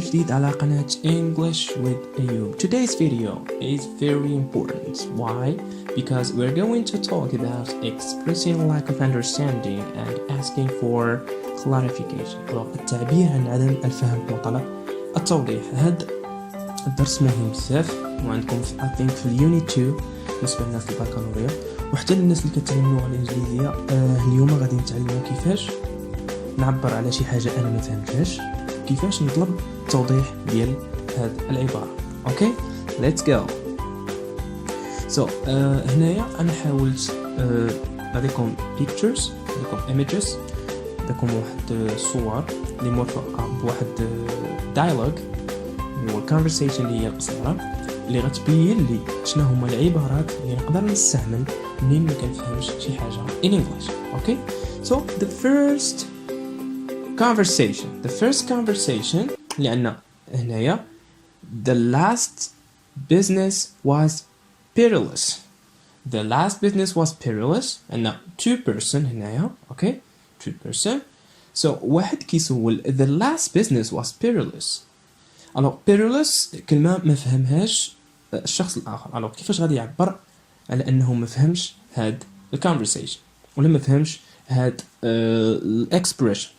جديد على قناة English with Ayub. Today's video is very important. Why? Because we're going to talk about expressing lack of understanding and asking for clarification. التعبير عن عدم الفهم المطلق، التوضيح. هذا الدرس مهم بزاف وعندكم I think في اليونت 2 بالنسبة للناس البكالوريا وحتى للناس اللي كتعلم اللغة الإنجليزية. اليوم غادي نتعلموا كيفاش نعبر على شي حاجة أنا ما فهمتهاش، كيفاش نطلب التوضيح ديال هاد العبارة. اوكي let's go. هنايا أنا حاولت نعطيكم pictures، نعطيكم images، نعطيكم واحد الصور اللي مرفقة بواحد dialogue هو conversation اللي هي قصيرة اللي غتبين لي شنو هما العبارات اللي نقدر نستعمل منين ما كنفهمش شي حاجة in English. Okay, so the first conversation اللي عندنا هنايا the last business was perilous. The last business was perilous. عندنا two person هنايا. Okay, two person. So واحد كيسول the last business was perilous. alors perilous كلمة ما فهمهاش الشخص الآخر. alors كيفاش غادي يعبر على أنه ما فهمش هاد conversation ولا ما فهمش هاد expression؟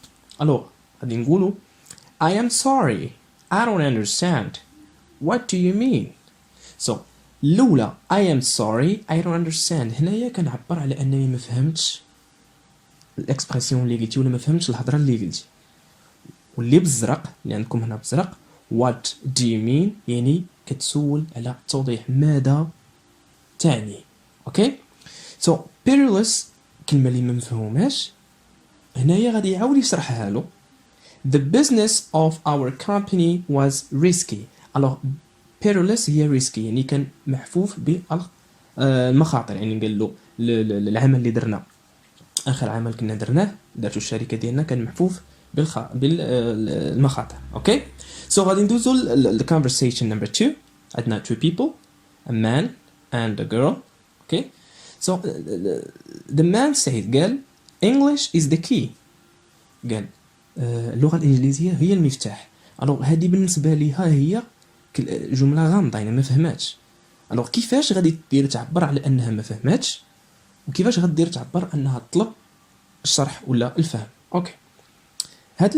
alors غادي نقولوا I am sorry, I don't understand. What do you mean? So الأولى I am sorry, I don't understand. هنايا كنعبر على أنني ما فهمتش الإكسبرسيون اللي قلتي ولا ما فهمتش الهضرة اللي قلتي. واللي بالزرق اللي عندكم هنا بالزرق What do you mean؟ يعني كتسول على التوضيح، ماذا تعني؟ اوكي so perilous كلمة اللي ما مفهوماش هنايا غادي يعاود يشرحها له. The business of our company was risky. alors perilous هي risky يعني كان محفوف بالمخاطر. يعني قال له العمل اللي درنا اخر عمل كنا درناه دارتو الشركة ديالنا كان محفوف بالمخاطر. اوكي so غادي ندوزو ل conversation number 2. عندنا two people, a man and a girl. okay so the man said قال English is the key. قال اللغة الإنجليزية هي المفتاح. alors هذه بالنسبة ليها هي جملة غامضة يعني ما فهماتش. alors كيفاش غادي دير تعبر على أنها ما فهماتش وكيفاش غادي دير تعبر أنها تطلب الشرح ولا الفهم؟ اوكي هاد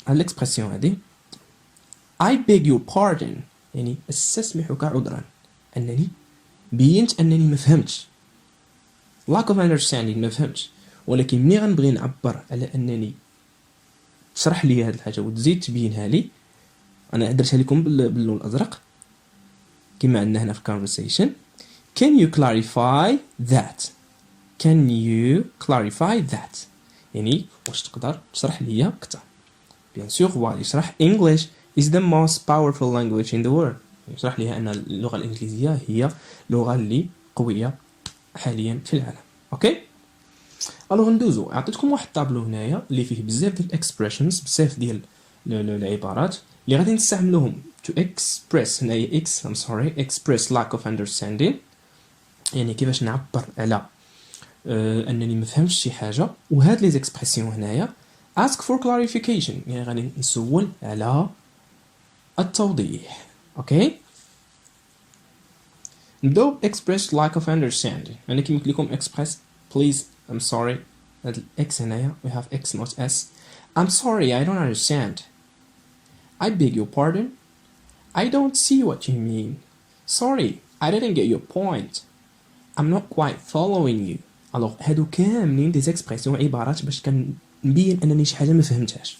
الاكسبرسيون هادي I beg your pardon يعني استسمحك عذرا، أنني بينت أنني ما فهمتش lack of understanding ما فهمتش. ولكن ملي غنبغي نعبر على أنني تشرح لي هاد الحاجة وتزيد تبينها لي، أنا درتها لكم باللون الأزرق كما عندنا هنا في conversation. Can you clarify that؟ Can you clarify that؟ يعني واش تقدر تشرح لي أكثر؟ bien sûr هو يشرح English is the most powerful language in the world. يشرح لي أن اللغة الإنجليزية هي اللغة اللي قوية حاليا في العالم. اوكي الوغ ندوزو. عطيتكم واحد طابلو هنايا اللي فيه بزاف ديال الاكسبريشنز، بزاف ديال العبارات اللي غادي نستعملوهم to express. هنايا express lack of understanding يعني كيفاش نعبر على انني ما فهمتش شي حاجه. وهاد لي زيكسبرسيون هنايا ask for clarification يعني غادي نسول على التوضيح. اوكي نبداو express lack of understanding. يعني كيما قلت لكم express please I'm sorry. هاد الاكس هنايا we have x not s. I'm sorry I don't understand. I beg your pardon. I don't see what you mean. Sorry I didn't get your point. I'm not quite following you. alors هادو كاملين دي زيكسبرسيون عبارات باش كنبين انني شي حاجه ما فهمتهاش.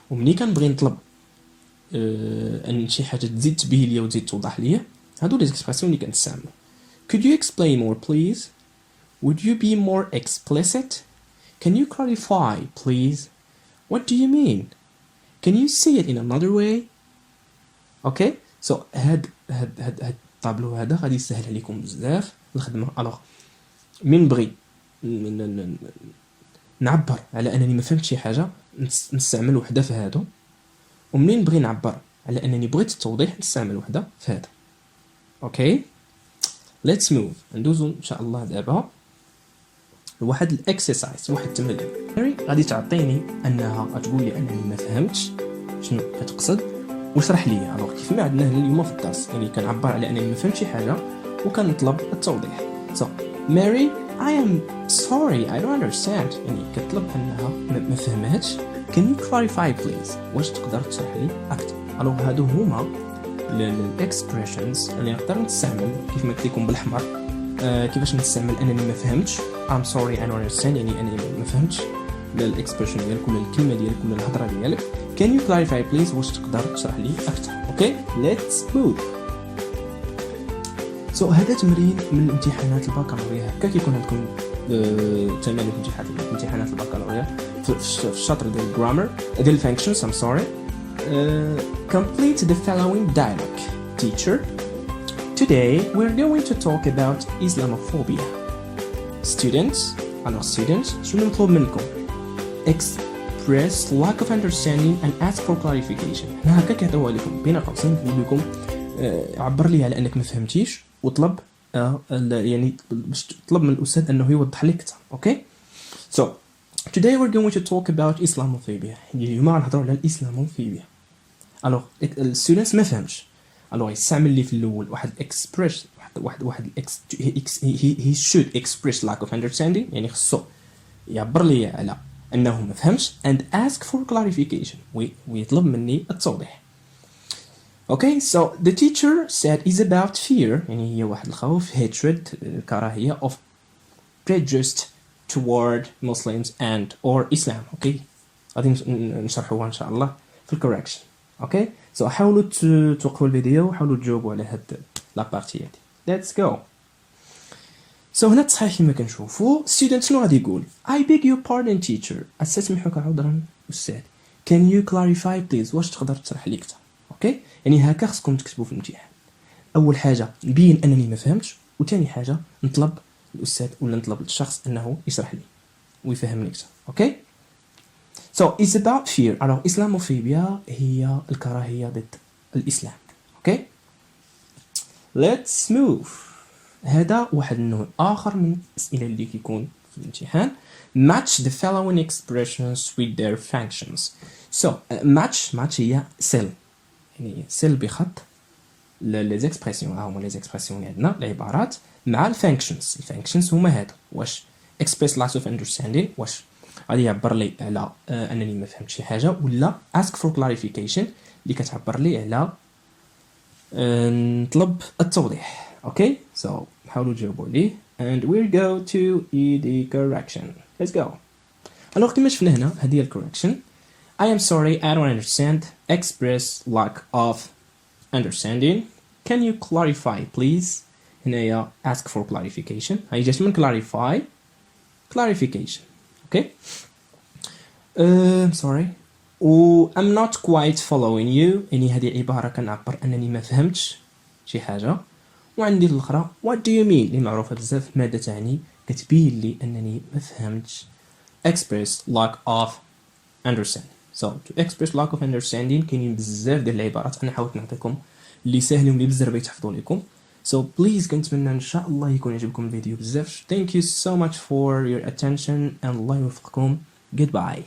ومني كنبغي نطلب ان شي حاجه تزيد تبين ليا وتزيد توضح ليا هادو لي زيكسبرسيون اللي كنستعملو. Could you explain more please? Would you be more explicit? Can you clarify please? What do you mean? Can you say it in another way? okay so هاد الطابلو هذا غادي يسهل عليكم بزاف الخدمه. alors من بغي نعبر على انني ما فهمت شي حاجه نستعمل وحده في هادو، ومنين نبغي نعبر على انني بغيت التوضيح نستعمل وحده في هذا. اوكي let's move. ندوزو ان شاء الله دابا لواحد الاكسرسايز، واحد التمرين غادي تعطيني انها غتقول لي انني ما فهمتش شنو كتقصد واشرح لي. الوغ كيف ما عندنا هنا اليوم في الدرس، يعني كنعبر على انني ما فهمت شي حاجه وكنطلب التوضيح. So Mary, I am sorry I don't understand. يعني كتطلب انها ما فهمتش. Can you clarify please؟ واش تقدر تشرح لي اكثر؟ الوغ هادو هما الاكسبريشنز اللي نقدر نستعمل كيف ما قلت لكم بالاحمر. كيفاش نستعمل انني ما فهمتش I'm sorry I don't understand، يعني انني ما فهمتش الاكسبريشن ديالك ولا الكلمه ديالك ولا الهضره ديالك. Can you clarify please؟ واش تقدر تشرح لي اكثر؟ اوكي let's move. So هذا تمرين من امتحانات البكالوريا. هكا كيكون عندكم تمارين في امتحانات البكالوريا في الشطر ديال الجرامر ديال الفانكشنز. I'm sorry. Complete the following dialogue. Teacher, today we're going to talk about Islamophobia. Students, شنو نطلب منكم؟ Express lack of understanding and ask for clarification. هنا هكا كيعطيوها لكم بين قوسين، كيقول لكم عبر لي على انك ما فهمتيش وطلب يعني باش تطلب من الاستاذ انه يوضح لك اكثر. اوكي so today we're going to talk about Islamophobia. اليوم غنهضروا على الاسلاموفوبيا. الوغ الستودنتس ما فهمش، الوغ يستعمل لي في الاول واحد اكسبريس واحد he should express lack of understanding، يعني خصو يعبر لي على انه ما فهمش and ask for clarification ويطلب مني التوضيح. Okay, so the teacher said is about fear، يعني هي واحد الخوف، hatred كراهية of prejudice toward Muslims and or Islam. Okay, غادي نشرحوها إن شاء الله في الكوركشن. Okay, so حاولوا توقفوا الفيديو وحاولوا تجاوبوا على هاد لا بارتي هادي. Let's go. So هنا التصحيح كما كنشوفوا student شنو غادي يقول؟ I beg your pardon teacher، أستسمحك عذرا أستاذ. Can you clarify please؟ واش تقدر تشرح لي أكثر؟ اوكي يعني هكا خصكم تكتبوا في الامتحان. اول حاجه نبين انني ما فهمتش، وثاني حاجه نطلب الاستاذ ولا نطلب الشخص انه يشرح لي ويفهمني اكثر. اوكي so it's about fear. alors Islamophobia هي الكراهيه ضد الاسلام. اوكي let's move. هذا واحد النوع اخر من الاسئله اللي كيكون في الامتحان. match the following expressions with their functions. so match هي sell، يعني سيل بخط لي زيكسبرسيون. هما لي زيكسبرسيون اللي عندنا العبارات مع الفانكشنز. الفانكشنز هما هادو، واش اكسبريس لاك اوف اندرستاندين، واش غادي يعبر لي على انني ما فهمت شي حاجه، ولا اسك فور كلاريفيكيشن اللي كتعبر لي على نطلب التوضيح. اوكي سو حاولوا تجاوبوا ليه and we'll go to the correction. let's go. alors كما شفنا هنا هذه هي الكوركشن. I am sorry I don't understand. Express lack of understanding. Can you clarify please؟ هنايا ask for clarification. هاي جات من clarify clarification. Okay. Sorry. I'm not quite following you. يعني هذه عبارة كنعبر أنني ما فهمتش شي حاجة. وعندي الأخرى what do you mean اللي معروفة بزاف، ماذا تعني، كتبين لي أنني ما فهمتش. Express lack of understanding. So to express lack of understanding كاينين بزاف ديال العبارات، انا حاولت نعطيكم اللي ساهلين واللي بزاف يتحفظوا لكم. So please كنتمنى ان شاء الله يكون يعجبكم الفيديو بزاف. Thank you so much for your attention and الله يوفقكم. Goodbye.